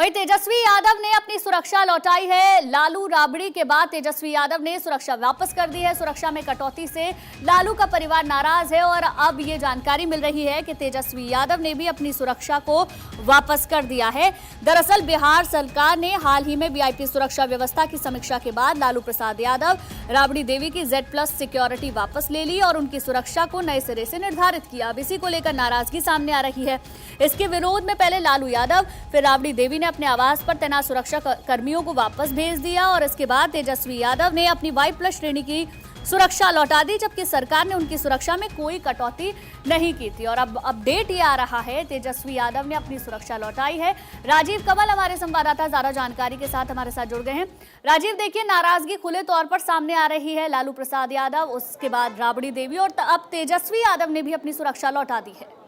वहीं तेजस्वी यादव ने अपनी सुरक्षा लौटाई है। लालू राबड़ी के बाद तेजस्वी यादव ने सुरक्षा वापस कर दी है। सुरक्षा में कटौती से लालू का परिवार नाराज है और अब ये जानकारी मिल रही है कि तेजस्वी यादव ने भी अपनी सुरक्षा को वापस कर दिया है। दरअसल बिहार सरकार ने हाल ही में वीआईपी सुरक्षा व्यवस्था की समीक्षा के बाद लालू प्रसाद यादव, राबड़ी देवी की Z+ सिक्योरिटी वापस ले ली और उनकी सुरक्षा को नए सिरे से निर्धारित किया। अब इसी को लेकर नाराजगी सामने आ रही है। इसके विरोध में पहले लालू यादव, फिर राबड़ी देवी ने अपने आवास पर तैनात सुरक्षा कर्मियों को वापस भेज दिया और इसके बाद तेजस्वी यादव ने अपनी Y+ श्रेणी की सुरक्षा लौटा दी, जबकि सरकार ने उनकी सुरक्षा में कोई कटौती नहीं की थी। और अब अपडेट ये आ रहा है, तेजस्वी यादव ने अपनी सुरक्षा लौटाई है। राजीव कमल हमारे संवाददाता ज्यादा जानकारी के साथ हमारे साथ जुड़ गए हैं। राजीव, देखिए, नाराजगी खुले तौर पर सामने आ रही है। लालू प्रसाद यादव, उसके बाद राबड़ी देवी और अब तेजस्वी यादव ने भी अपनी सुरक्षा लौटा दी है।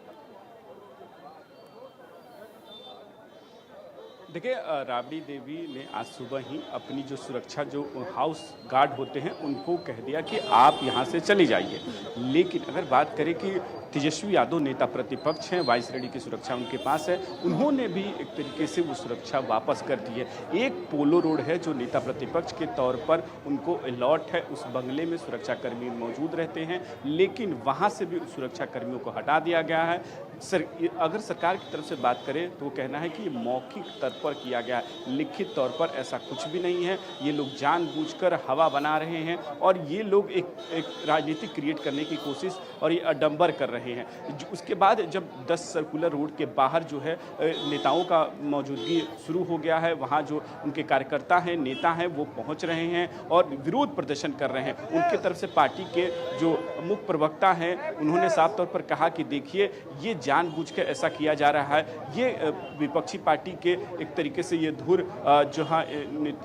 देखिए, राबड़ी देवी ने आज सुबह ही अपनी जो सुरक्षा, जो हाउस गार्ड होते हैं, उनको कह दिया कि आप यहां से चले जाइए। लेकिन अगर बात करें कि तेजस्वी यादव नेता प्रतिपक्ष हैं, 22 श्रेणी की सुरक्षा उनके पास है, उन्होंने भी एक तरीके से वो सुरक्षा वापस कर दी है। एक पोलो रोड है जो नेता प्रतिपक्ष के तौर पर उनको अलॉट है, उस बंगले में सुरक्षा कर्मी मौजूद रहते हैं, लेकिन वहाँ से भी सुरक्षा कर्मियों को हटा दिया गया है। अगर सरकार की तरफ से बात करें तो कहना है कि मौखिक तौर पर किया गया है, लिखित तौर पर ऐसा कुछ भी नहीं है। ये लोग जानबूझकर हवा बना रहे हैं और ये लोग एक राजनीति क्रिएट करने की कोशिश और ये अडंबर कर रहे हैं। उसके बाद जब 10 सर्कुलर रोड के बाहर जो है नेताओं का मौजूदगी शुरू हो गया है, वहाँ जो उनके कार्यकर्ता हैं, नेता हैं, वो पहुँच रहे हैं और विरोध प्रदर्शन कर रहे हैं। उनके तरफ से पार्टी के जो मुख्य प्रवक्ता हैं, उन्होंने साफ तौर पर कहा कि देखिए, ये जानबूझकर ऐसा किया जा रहा है। ये विपक्षी पार्टी के एक तरीके से ये धुर जहाँ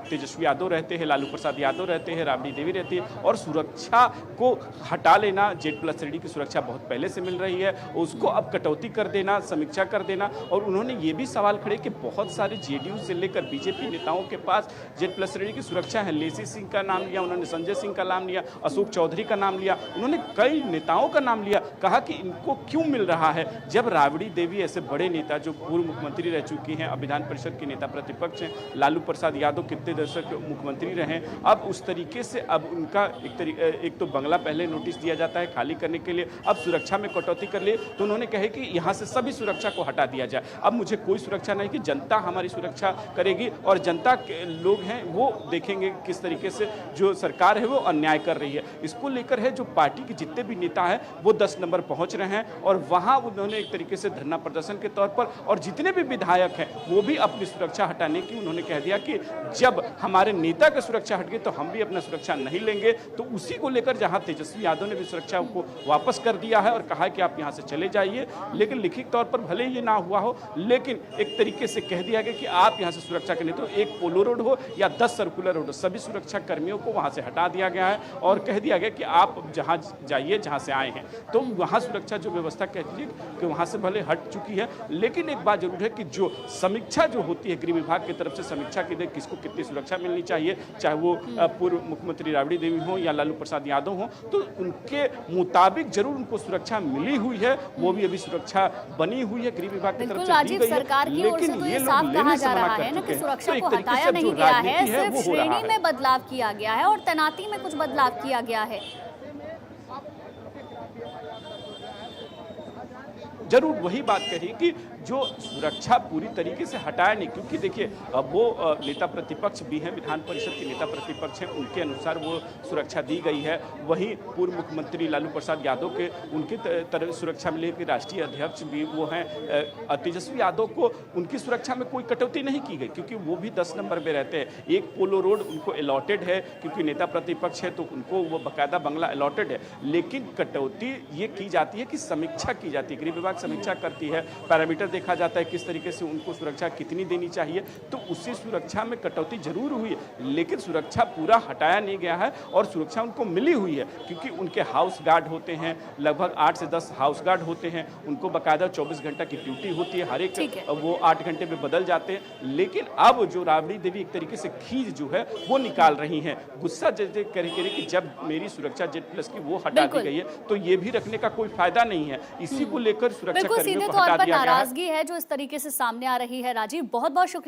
तेजस्वी यादव रहते हैं, लालू प्रसाद यादव रहते हैं, राबड़ी देवी रहती है, और सुरक्षा को हटा लेना, Z+ श्रेणी की सुरक्षा बहुत पहले से मिल रही है, उसको अब कटौती कर देना, समीक्षा कर देना। और उन्होंने ये भी सवाल खड़े कि बहुत सारे JDU से लेकर बीजेपी नेताओं के पास Z+ श्रेणी की सुरक्षा है। लेसी सिंह का नाम लिया उन्होंने, संजय सिंह का नाम लिया, अशोक चौधरी का नाम लिया, उन्होंने कई नेताओं का नाम लिया। कहा कि इनको क्यों मिल रहा है, जब राबड़ी देवी ऐसे बड़े नेता जो पूर्व मुख्यमंत्री रह चुकी हैं, अब विधान परिषद के नेता प्रतिपक्ष हैं, लालू प्रसाद यादव कितने दशक मुख्यमंत्री रहे, अब उस तरीके से अब उनका एक तो बंगला पहले नोटिस दिया जाता है खाली करने के लिए, अब सुरक्षा में कटौती कर लिए। तो उन्होंने कहे कि यहाँ से सभी सुरक्षा को हटा दिया जाए, अब मुझे कोई सुरक्षा नहीं, कि जनता हमारी सुरक्षा करेगी और जनता के लोग हैं वो देखेंगे किस तरीके से जो सरकार है वो अन्याय कर रही है। इसको लेकर है जो पार्टी के जितने भी नेता हैं वो 10 नंबर पहुँच रहे हैं और वहाँ उन्होंने एक तरीके से धरना प्रदर्शन के तौर पर, और जितने भी विधायक हैं वो भी अपनी सुरक्षा हटाने की उन्होंने कह दिया कि जब हमारे नेता की सुरक्षा हट गई तो हम भी अपना सुरक्षा नहीं लेंगे। तो उसी को लेकर जहां तेजस्वी यादव ने भी सुरक्षा को वापस कर दिया है और कहा है कि आप यहां से चले जाइए, लेकिन लिखित तौर पर भले ये ना हुआ हो, लेकिन एक तरीके से कह दिया गया कि आप यहां से सुरक्षा के लिए, तो एक पोलो रोड हो या 10 सर्कुलर रोड हो, सभी सुरक्षा कर्मियों को वहां से हटा दिया गया है और कह दिया गया कि आप जहां जाइए जहां से आए हैं। तो वहां सुरक्षा जो व्यवस्था कह दीजिए कि वहां से भले हट चुकी है, लेकिन एक बात जरूर है कि जो समीक्षा जो होती है गृह विभाग की तरफ से, समीक्षा की किसको कितनी सुरक्षा मिलनी चाहिए, चाहे वो पूर्व मुख्यमंत्री राबड़ी देवी हो या लालू प्रसाद यादव हो, तो उनके मुताबिक जरूर उनको सुरक्षा मिली हुई है, वो भी अभी सुरक्षा बनी हुई है गृह विभाग की तरफ से दी गई है। सरकार की ओर से तो ये साफ कहा जा रहा है ना कि सुरक्षा को हटाया नहीं गया है, सिर्फ श्रेणी में बदलाव किया गया है और तैनाती में कुछ बदलाव किया गया है। जरूर वही बात कही कि जो सुरक्षा पूरी तरीके से हटाया नहीं, क्योंकि देखिए अब वो नेता प्रतिपक्ष भी हैं, विधान परिषद के नेता प्रतिपक्ष हैं, उनके अनुसार वो सुरक्षा दी गई है। वहीं पूर्व मुख्यमंत्री लालू प्रसाद यादव के उनके तरफ सुरक्षा मिली कि राष्ट्रीय अध्यक्ष भी वो हैं। तेजस्वी यादव को उनकी सुरक्षा में कोई कटौती नहीं की गई, क्योंकि वो भी 10 नंबर पे रहते हैं। एक पोलो रोड उनको अलॉटेड है, क्योंकि नेता प्रतिपक्ष है तो उनको वो बाकायदा बंगला अलॉटेड है, लेकिन कटौती ये की जाती है कि समीक्षा की जाती है, गृह विभाग समीक्षा करती है, पैरामीटर देखा जाता है किस तरीके से उनको सुरक्षा कितनी देनी चाहिए, तो उससे सुरक्षा में कटौती जरूर हुई है, लेकिन सुरक्षा पूरा हटाया नहीं गया है और सुरक्षा उनको मिली हुई है, क्योंकि उनके हाउस गार्ड होते हैं, लगभग 8 से 10 हाउस गार्ड होते हैं, उनको बाकायदा 24 घंटा की ड्यूटी होती है, हर एक वो 8 घंटे में बदल जाते हैं। लेकिन अब जो राबड़ी देवी एक तरीके से खींच जो है वो निकाल रही हैं, गुस्सा जैसे करें कि जब मेरी सुरक्षा Z+ की वो हटा दी गई है तो ये भी रखने का कोई फायदा नहीं है। इसी को लेकर सुरक्षा कर्मियों को हटा दिया गया है। नाराजगी है जो इस तरीके से सामने आ रही है। राजीव, बहुत बहुत शुक्रिया।